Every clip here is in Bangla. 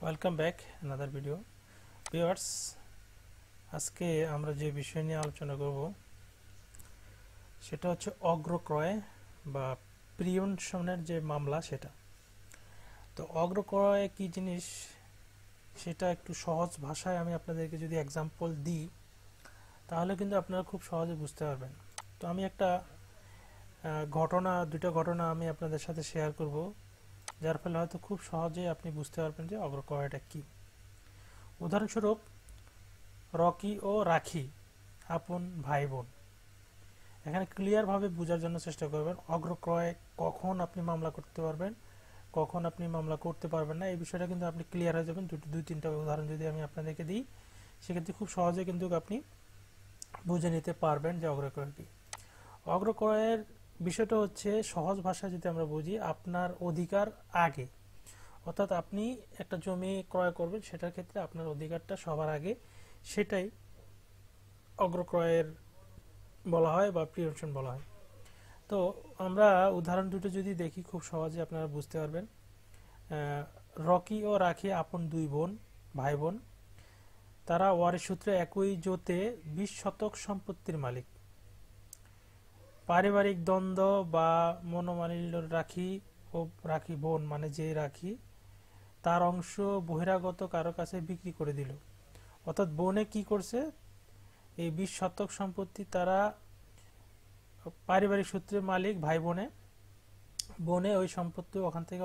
Welcome back another video viewers. আজকে আমরা যে বিষয় নিয়ে আলোচনা করব সেটা হচ্ছে অগ্রক্রয় বা প্রিয়নশনের যে মামলা সেটা। তো অগ্রক্রয় কি জিনিস সেটা একটু সহজ ভাষায় আমি আপনাদেরকে যদি এক্সাম্পল দিই তাহলে কিন্তু আপনারা খুব সহজে বুঝতে পারবেন। তো আমি একটা দুটো ঘটনা আমি আপনাদের সাথে শেয়ার করব, যার ফলে হয়তো খুব সহজে আপনি বুঝতে পারবেন যে অগ্রক্রয়টা কি। উদাহরণস্বরূপ, রকি ও রাখি আপন ভাই বোন। এখানে ক্লিয়ার ভাবে বোঝার জন্য চেষ্টা করবেন অগ্রক্রয় কখন আপনি মামলা করতে পারবেন, কখন আপনি মামলা করতে পারবেন না, এই বিষয়টা কিন্তু আপনি ক্লিয়ার হয়ে যাবেন। দুই তিনটা উদাহরণ যদি আমি আপনাদেরকে দিই সেক্ষেত্রে খুব সহজে কিন্তু আপনি বুঝে নিতে পারবেন যে অগ্রক্রয় কি। অগ্রক্রয়ের বিষয়টা হচ্ছে সহজ ভাষায় যদি আমরা বুঝি, আপনার অধিকার আগে, অর্থাৎ আপনি একটা জমি ক্রয় করবেন সেটার ক্ষেত্রে আপনার অধিকারটা সবার আগে, সেটাই অগ্রক্রয়ের বলা হয় বা প্রিয়নশন বলা হয়। তো আমরা উদাহরণ দুটো যদি দেখি খুব সহজে আপনারা বুঝতে পারবেন। রকি ও রাখি আপন দুই ভাই বোন। তারা ওয়ারিশ সূত্রে একই জোতে 20 শতক সম্পত্তির মালিক। পারিবারিক দ্বন্দ্ব বা মনোমালিন্য রাখি বোন মানে যে রাখি তার অংশ বহিরাগত কারো কাছে বিক্রি করে দিল। অর্থাৎ বোনে কি করছে, এই 20 শতক সম্পত্তি তারা পারিবারিক সূত্রে মালিক ভাই বোনে ওই সম্পত্তি ওখান থেকে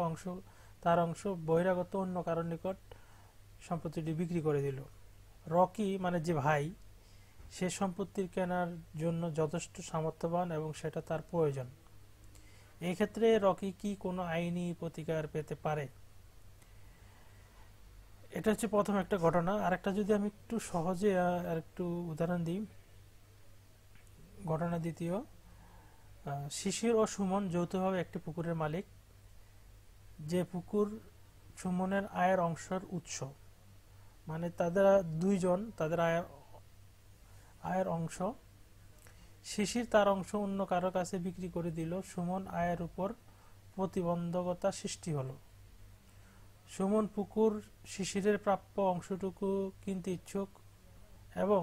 তার অংশ বহিরাগত অন্য কারোর নিকট সম্পত্তিটি বিক্রি করে দিল। রকি মানে যে ভাই, সে সম্পত্তির কেনার জন্য যথেষ্ট সামর্থ্যবান এবং সেটা তার প্রয়োজন। এই ক্ষেত্রে রকি কি কোনো আইনি প্রতিকার পেতে পারে? এটা হচ্ছে প্রথম একটা ঘটনা। আরেকটা যদি আমি একটু সহজে আর একটু উদাহরণ দিই। ঘটনা দ্বিতীয়, শিশির ও সুমন যৌথভাবে একটি পুকুরের মালিক। যে পুকুর সুমনের আয়ের অংশের উৎস, মানে তাদের দুইজন তাদের আয়ের অংশ। শিশির তার অংশ অন্য কারো কাছে বিক্রি করে দিল। সুমন আয়ের উপর প্রতিবন্ধকতা সৃষ্টি হলো। সুমন পুকুর শিশিরের প্রাপ্য অংশটুকু কিনতে ইচ্ছুক এবং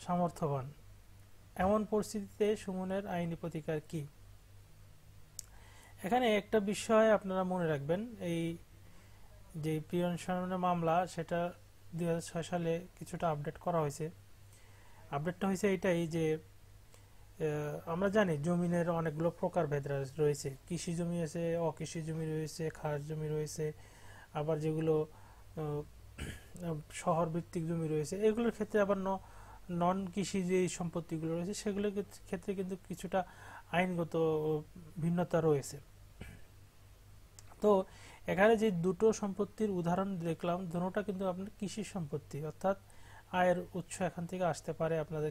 সামর্থ্যবান। এমন পরিস্থিতিতে সুমনের আইনি প্রতিকার কি? এখানে একটা বিষয় আপনারা মনে রাখবেন, এই যে প্রিয়নশনের মামলা সেটা 2006 সালে কিছুটা আপডেট করা হয়েছে। আপডেটটা হয়েছে এটাই যে আমরা জানি জমিনের অনেকগুলো প্রকারভেদ রয়েছে। কৃষি জমি আছে, অকৃষি জমি রয়েছে, খাস জমি রয়েছে, আবার যেগুলো শহর ভিত্তিক জমি রয়েছে, এগুলোর ক্ষেত্রে আবার নন কৃষি যে সম্পত্তিগুলো রয়েছে সেগুলোর ক্ষেত্রে কিন্তু কিছুটা আইনগত ভিন্নতা রয়েছে। তো এখানে যে দুটো সম্পত্তির উদাহরণ দেখলাম, দুটোটা কিন্তু আপনার কৃষি সম্পত্তি, অর্থাৎ আয়ের উৎস এখান থেকে আসতে পারে আপনাদের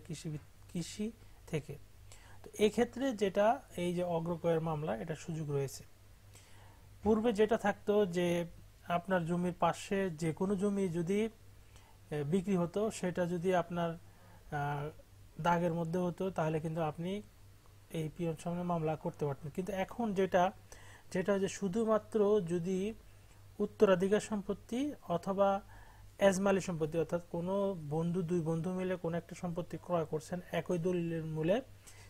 কৃষি থেকে। তো এক্ষেত্রে যেটা এই যে অগ্রক্রয়ের মামলা, এটা সুযোগ রয়েছে। পূর্বে যেটা থাকতো যে আপনার জমির পাশে যে কোনো জমি যদি বিক্রি হতো, সেটা যদি আপনার দাগের মধ্যে হতো তাহলে কিন্তু আপনি এই প্রিয়নশনের মামলা করতে পারতেন। কিন্তু এখন যেটা যে শুধুমাত্র যদি উত্তরাধিকার সম্পত্তি অথবা এজমালি সম্পত্তি, অর্থাৎ কোনো দুই বন্ধু মিলে কোনো একটা সম্পত্তি ক্রয় করছেন একই দলিলের মূলে,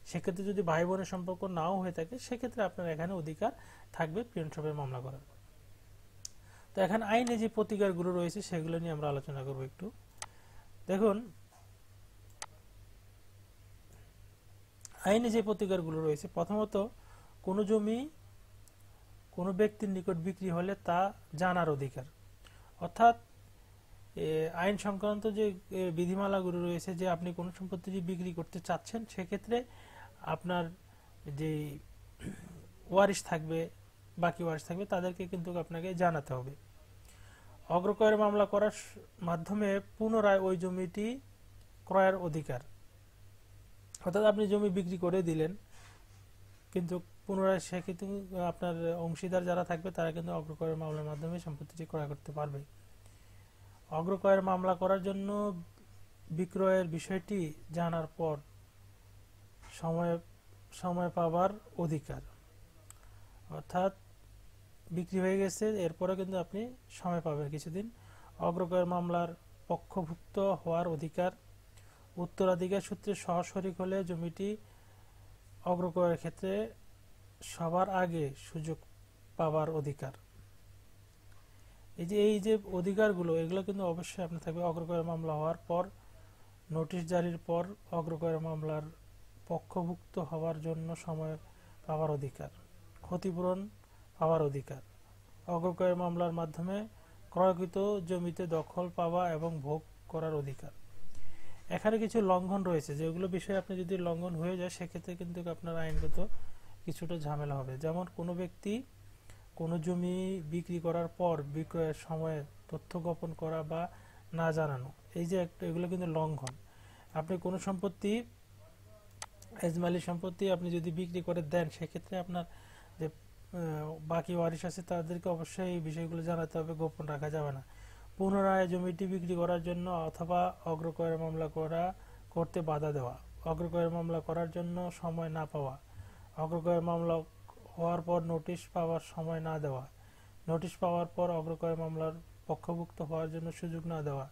সেক্ষেত্রে যদি ভাই বোনের সম্পর্ক নাও হয়ে থাকে সেক্ষেত্রে আপনার এখানে অধিকার থাকবে প্রিয়নশনের মামলা করার। তো এখানে আইনে যে প্রতিকারগুলো রয়েছে সেগুলো নিয়ে আমরা আলোচনা করব একটু। দেখুন, আইনে যে প্রতিকারগুলো রয়েছে, প্রথমত কোনো জমি কোনো ব্যক্তির নিকট বিক্রি হলে তা জানার অধিকার। অর্থাৎ আইন সংক্রান্ত যে বিধিমালাগুলো রয়েছে, যে আপনি কোনো সম্পত্তি বিক্রি করতে চাচ্ছেন সেক্ষেত্রে আপনার যে ওয়ারিশ থাকবে, বাকি ওয়ারিশ থাকবে, তাদেরকে কিন্তু আপনাকে জানাতে হবে। অগ্রক্রয়ের মামলা করার মাধ্যমে পুনরায় ওই জমিটি ক্রয়ের অধিকার, অর্থাৎ আপনি জমি বিক্রি করে দিলেন কিন্তু পুনরায় সে কিন্তু আপনার অংশীদার যারা থাকবে তারা কিন্তু অগ্রক্রয়ের মামলার মাধ্যমে সম্পত্তিটি ক্রয় করতে পারবে। অগ্রক্রয়ের মামলা করার জন্য বিক্রয়ের বিষয়টি জানার পর সময় পাবার অধিকার, অর্থাৎ বিক্রি হয়ে গেছে, এরপরে কিন্তু আপনি সময় পাবেন কিছুদিন। অগ্রক্রয়ের মামলার পক্ষভুক্ত হওয়ার অধিকার, উত্তরাধিকার সূত্রে সহশরিক হলে জমিটি অগ্রক্রয়ের ক্ষেত্রে সবার আগে সুযোগ পাবার অধিকার। এই যে অধিকারগুলো, এগুলো কিন্তু অবশ্যই আপনার থাকবে। অগ্রক্রয়ের মামলা হওয়ার পর, নোটিশ জারির পর অগ্রক্রয়ের মামলার পক্ষভুক্ত হওয়ার জন্য সময় পাওয়ার অধিকার, ক্ষতিপূরণ পাওয়ার অধিকার, অগ্রক্রয়ের মামলার মাধ্যমে ক্রয়কৃত জমিতে দখল পাওয়া এবং ভোগ করার অধিকার। এখানে কিছু লঙ্ঘন রয়েছে, যেগুলো বিষয়ে আপনি যদি লঙ্ঘন হয়ে যায় সেক্ষেত্রে কিন্তু আপনার আইনগত কিছুটা ঝামেলা হবে। যেমন কোনো ব্যক্তি কোনো জমি বিক্রি করার পর বিক্রয়ের সময়ে তথ্য গোপন করা বা না জানানো, এই যে একটা, এগুলো কিন্তু লঙ্ঘন। আপনি কোনো সম্পত্তি, এজমালি সম্পত্তি আপনি যদি বিক্রি করে দেন, সেক্ষেত্রে আপনার যে বাকি ওয়ারিশ আছে তাদেরকে অবশ্যই এই বিষয়গুলো জানাতে হবে, গোপন রাখা যাবে না। পুনরায় জমিটি বিক্রি করার জন্য অথবা অগ্রক্রয়ের মামলা করতে বাধা দেওয়া, অগ্রক্রয়ের মামলা করার জন্য সময় না পাওয়া, অগ্রক্রয়ের মামলা হওয়ার পর নোটিশ পাওয়ার সময় না দেওয়া, নোটিশ পাওয়ার পর অগ্রক্রয় মামলার পক্ষভুক্ত হওয়ার জন্য সুযোগ না দেওয়া,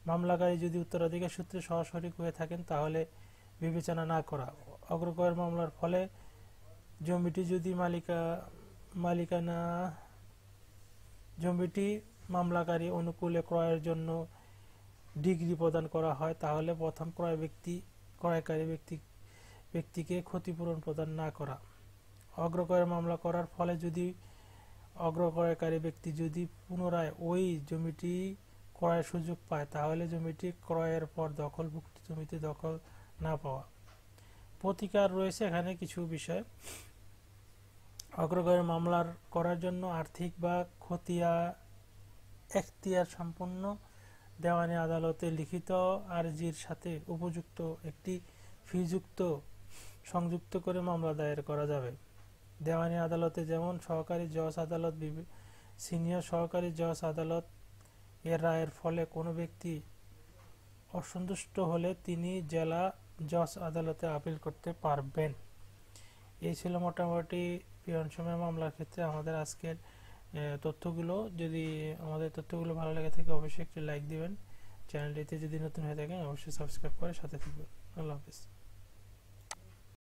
মামলাকারী যদি উত্তরাধিকার সূত্রে সহশরিক হয়ে থাকেন তাহলে বিবেচনা না করা, অগ্রক্রয়ের মামলার ফলে জমিটি যদি মালিকানা জমিটি মামলাকারী অনুকূলে ক্রয়ের জন্য ডিগ্রি প্রদান করা হয় তাহলে প্রথম ক্রয়কারী ব্যক্তিকে ক্ষতিপূরণ প্রদান না করা, অগ্রক্রয়ের মামলা করার ফলে যদি অগ্রক্রয়কারী ব্যক্তি যদি পুনরায় ওই জমিটি ক্রয়ের সুযোগ পায় তাহলে জমিটি ক্রয়ের পর দখলভুক্ত জমিতে দখল না পাওয়া। প্রতিকার রয়েছে এখানে কিছু বিষয়। অগ্রক্রয়ের মামলার করার জন্য আর্থিক বা এখতিয়ার সম্পন্ন দেওয়ানি আদালতে লিখিত আরজির সাথে উপযুক্ত একটি ফিযুক্ত সংযুক্ত করে মামলা দায়ের করা যাবে। দেওয়ানি আদালতে যেমন সহকারী জজ আদালত, সিনিয়র সহকারী জজ আদালত এর রায়ের ফলে কোনো ব্যক্তি অসন্তুষ্ট হলে তিনি জেলা জজ আদালতে আপিল করতে পারবেন। এই ছিল মোটামুটি পিয়ন সময় মামলার ক্ষেত্রে আমাদের আজকের তথ্যগুলো। যদি আমাদের তথ্যগুলো ভালো লেগে থাকে অবশ্যই একটি লাইক দিবেন, চ্যানেলটিতে যদি নতুন হয়ে থাকেন অবশ্যই সাবস্ক্রাইব করে সাথে থাকবেন। আল্লাহ হাফেজ।